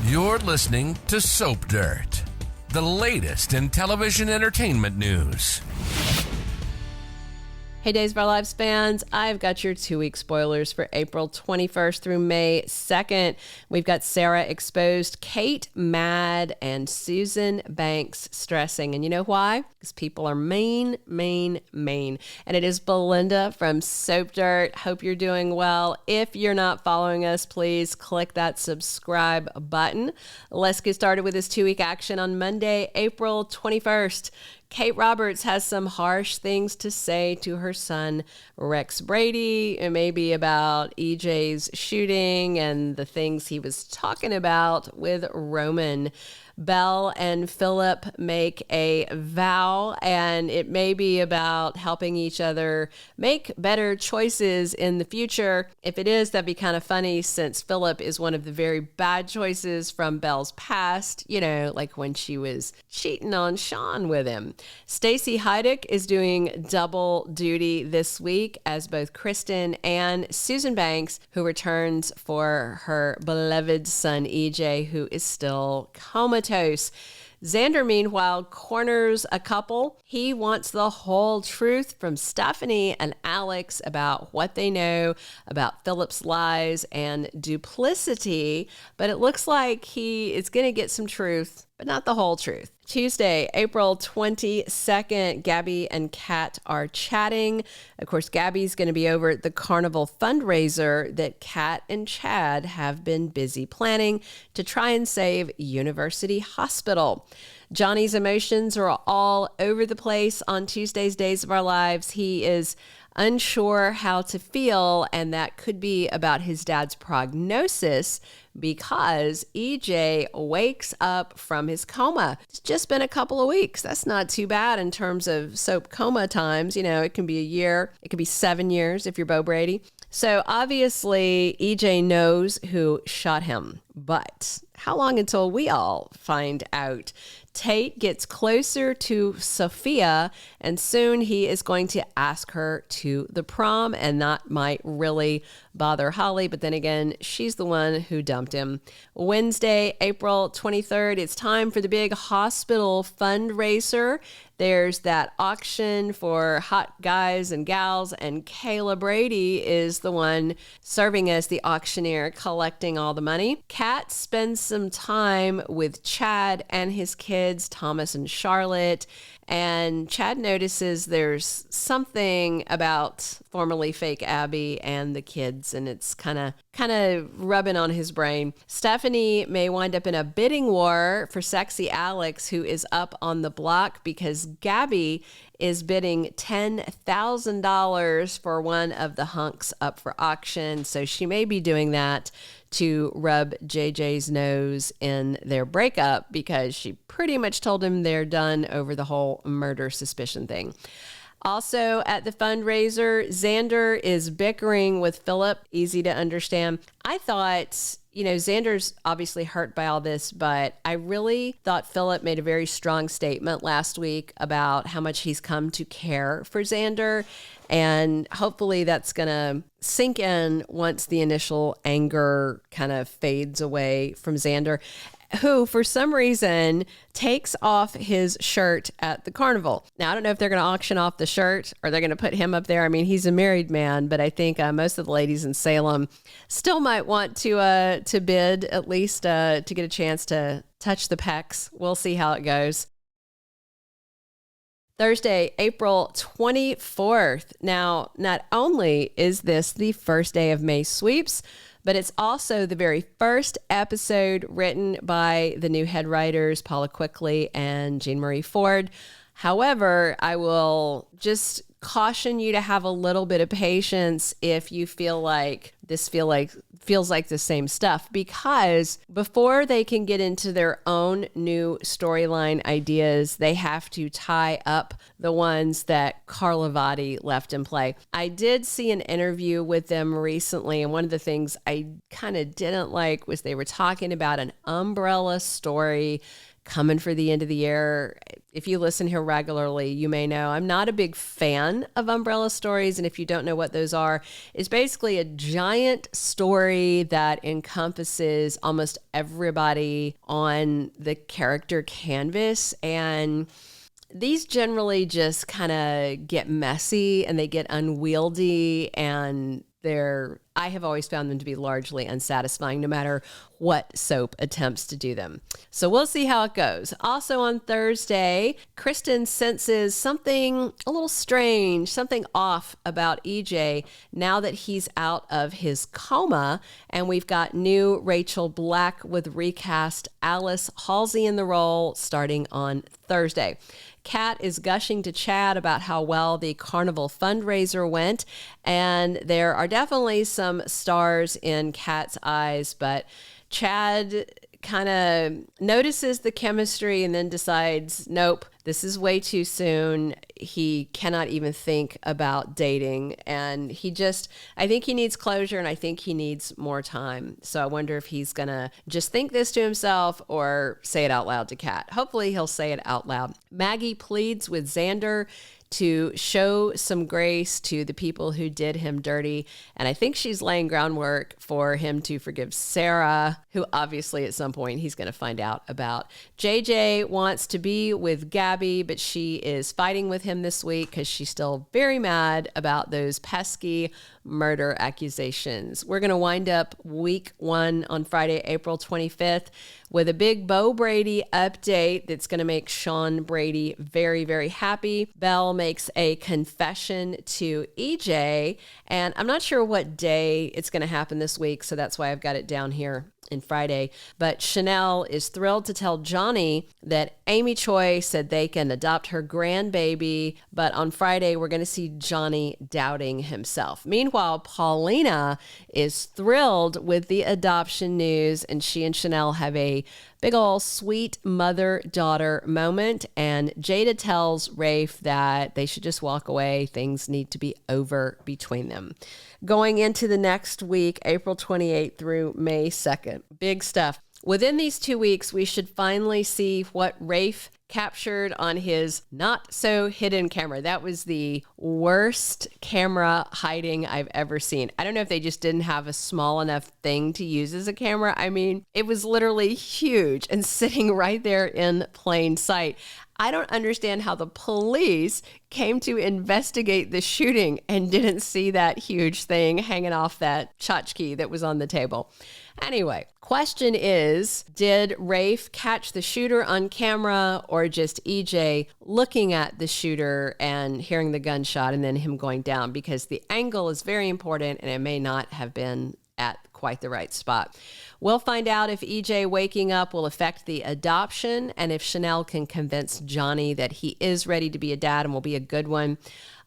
You're listening to Soap Dirt, the latest in television entertainment news. Hey, Days of Our Lives fans, I've got your 2-week spoilers for April 21st through May 2nd. We've got Sarah exposed, Kate mad, and Susan Banks stressing. And you know why? Because people are mean. And it is Belinda from Soap Dirt. Hope you're doing well. If you're not following us, please click that subscribe button. Let's get started with this 2-week action on Monday, April 21st. Kate Roberts has some harsh things to say to her son, Rex Brady, and maybe about EJ's shooting and the things he was talking about with Roman. Belle and Phillip make a vow, and it may be about helping each other make better choices in the future. If it is, that'd be kind of funny since Phillip is one of the very bad choices from Belle's past, you know, like when she was cheating on Sean with him. Stacy Haiduk is doing double duty this week as both Kristen and Susan Banks, who returns for her beloved son EJ, who is still comatose. Xander, meanwhile, corners a couple. He wants the whole truth from Stephanie and Alex about what they know about Phillip's lies and duplicity, but it looks like he is going to get some truth, but not the whole truth. Tuesday, April 22nd, Gabi and Cat are chatting. Of course, Gabi's going to be over at the Carnival fundraiser that Cat and Chad have been busy planning to try and save University Hospital. Johnny's emotions are all over the place on Tuesday's Days of Our Lives. He is unsure how to feel, and that could be about his dad's prognosis because EJ wakes up from his coma. It's just been a couple of weeks. That's not too bad in terms of soap coma times. You know, it can be a year. It could be 7 years if you're Beau Brady. So obviously EJ knows who shot him, but how long until we all find out? Tate gets closer to Sophia, and soon he is going to ask her to the prom, and that might really bother Holly, but then again, she's the one who dumped him. Wednesday, April 23rd, it's time for the big hospital fundraiser. There's that auction for hot guys and gals, and Kayla Brady is the one serving as the auctioneer, collecting all the money. Kat spends some time with Chad and his kids, Thomas and Charlotte, and Chad notices there's something about formerly fake Abby and the kids, and it's kind of rubbing on his brain. Stephanie may wind up in a bidding war for sexy Alex, who is up on the block because Gabi is bidding $10,000 for one of the hunks up for auction. So she may be doing that to rub JJ's nose in their breakup because she pretty much told him they're done over the whole murder suspicion thing. Also at the fundraiser, Xander is bickering with Phillip. Easy to understand. I thought, you know, Xander's obviously hurt by all this, but I really thought Phillip made a very strong statement last week about how much he's come to care for Xander. And hopefully that's going to sink in once the initial anger kind of fades away from Xander, who for some reason takes off his shirt at the carnival. Now, I don't know if they're going to auction off the shirt or they're going to put him up there. I mean, he's a married man, but I think most of the ladies in Salem still might want to bid, at least to get a chance to touch the pecs. We'll see how it goes. Thursday, April 24th. Now, not only is this the first day of May sweeps, but it's also the very first episode written by the new head writers, Paula Quickly and Jean Marie Ford. However, I will just caution you to have a little bit of patience if you feel like this feels like the same stuff, because before they can get into their own new storyline ideas, they have to tie up the ones that Carlavati left in play. I did see an interview with them recently, and one of the things I kind of didn't like was they were talking about an umbrella story coming for the end of the year. If you listen here regularly, you may know I'm not a big fan of umbrella stories. And if you don't know what those are, it's basically a giant story that encompasses almost everybody on the character canvas. And these generally just kind of get messy and they get unwieldy, and I have always found them to be largely unsatisfying no matter what soap attempts to do them. So we'll see how it goes. Also on Thursday, Kristen senses something a little strange, something off about EJ now that he's out of his coma. And we've got new Rachel Black with recast Alice Halsey in the role starting on Thursday. Cat is gushing to Chad about how well the carnival fundraiser went, and there are definitely some stars in Cat's eyes, but Chad kind of notices the chemistry and then decides, nope, this is way too soon. He cannot even think about dating. And I think he needs closure, and I think he needs more time. So I wonder if he's going to just think this to himself or say it out loud to Kat. Hopefully he'll say it out loud. Maggie pleads with Xander to show some grace to the people who did him dirty. And I think she's laying groundwork for him to forgive Sarah, who obviously at some point he's going to find out about. JJ wants to be with Gabi, but she is fighting with him this week because she's still very mad about those pesky murder accusations. We're going to wind up week 1 on Friday, April 25th with a big Beau Brady update that's going to make Sean Brady very, very happy. Belle makes a confession to EJ, and I'm not sure what day it's going to happen this week, so that's why I've got it down here in Friday. But Chanel is thrilled to tell Johnny that Amy Choi said they can adopt her grandbaby, but on Friday we're going to see Johnny doubting himself. Meanwhile, Paulina is thrilled with the adoption news, and she and Chanel have a big ol' sweet mother-daughter moment, and Jada tells Rafe that they should just walk away. Things need to be over between them. Going into the next week, April 28th through May 2nd. Big stuff. Within these 2 weeks, we should finally see what Rafe captured on his not so hidden camera. That was the worst camera hiding I've ever seen. I don't know if they just didn't have a small enough thing to use as a camera. I mean, it was literally huge and sitting right there in plain sight. I don't understand how the police came to investigate the shooting and didn't see that huge thing hanging off that tchotchke that was on the table. Anyway, question is, did Rafe catch the shooter on camera or just EJ looking at the shooter and hearing the gunshot and then him going down? Because the angle is very important and it may not have been at quite the right spot. We'll find out if EJ waking up will affect the adoption and if Chanel can convince Johnny that he is ready to be a dad and will be a good one.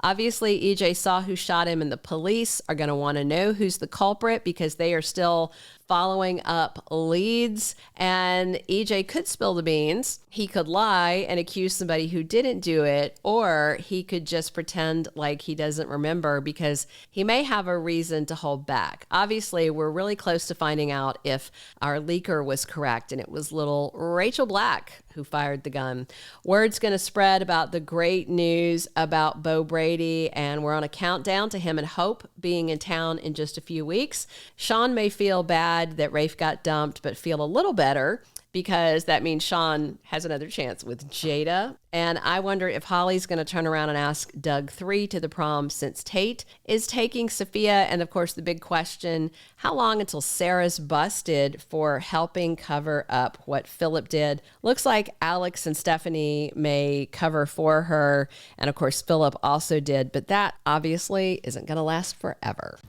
Obviously, EJ saw who shot him, and the police are going to want to know who's the culprit because they are still following up leads, and EJ could spill the beans. He could lie and accuse somebody who didn't do it, or he could just pretend like he doesn't remember because he may have a reason to hold back. Obviously, we're really close to finding out if our leaker was correct, and it was little Rachel Black who fired the gun. Word's going to spread about the great news about Beau Brady, and we're on a countdown to him and Hope being in town in just a few weeks. Sean may feel bad that Rafe got dumped, but feel a little better because that means Sean has another chance with Jada. And I wonder if Holly's going to turn around and ask Doug 3 to the prom since Tate is taking Sophia. And of course, the big question, how long until Sarah's busted for helping cover up what Phillip did? Looks like Alex and Stephanie may cover for her. And of course, Phillip also did, but that obviously isn't going to last forever.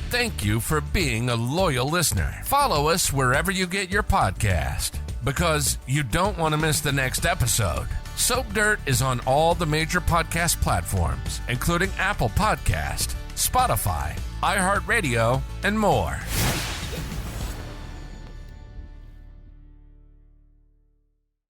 Thank you for being a loyal listener. Follow us wherever you get your podcast because you don't want to miss the next episode. Soap Dirt is on all the major podcast platforms, including Apple Podcast, Spotify, iHeartRadio, and more.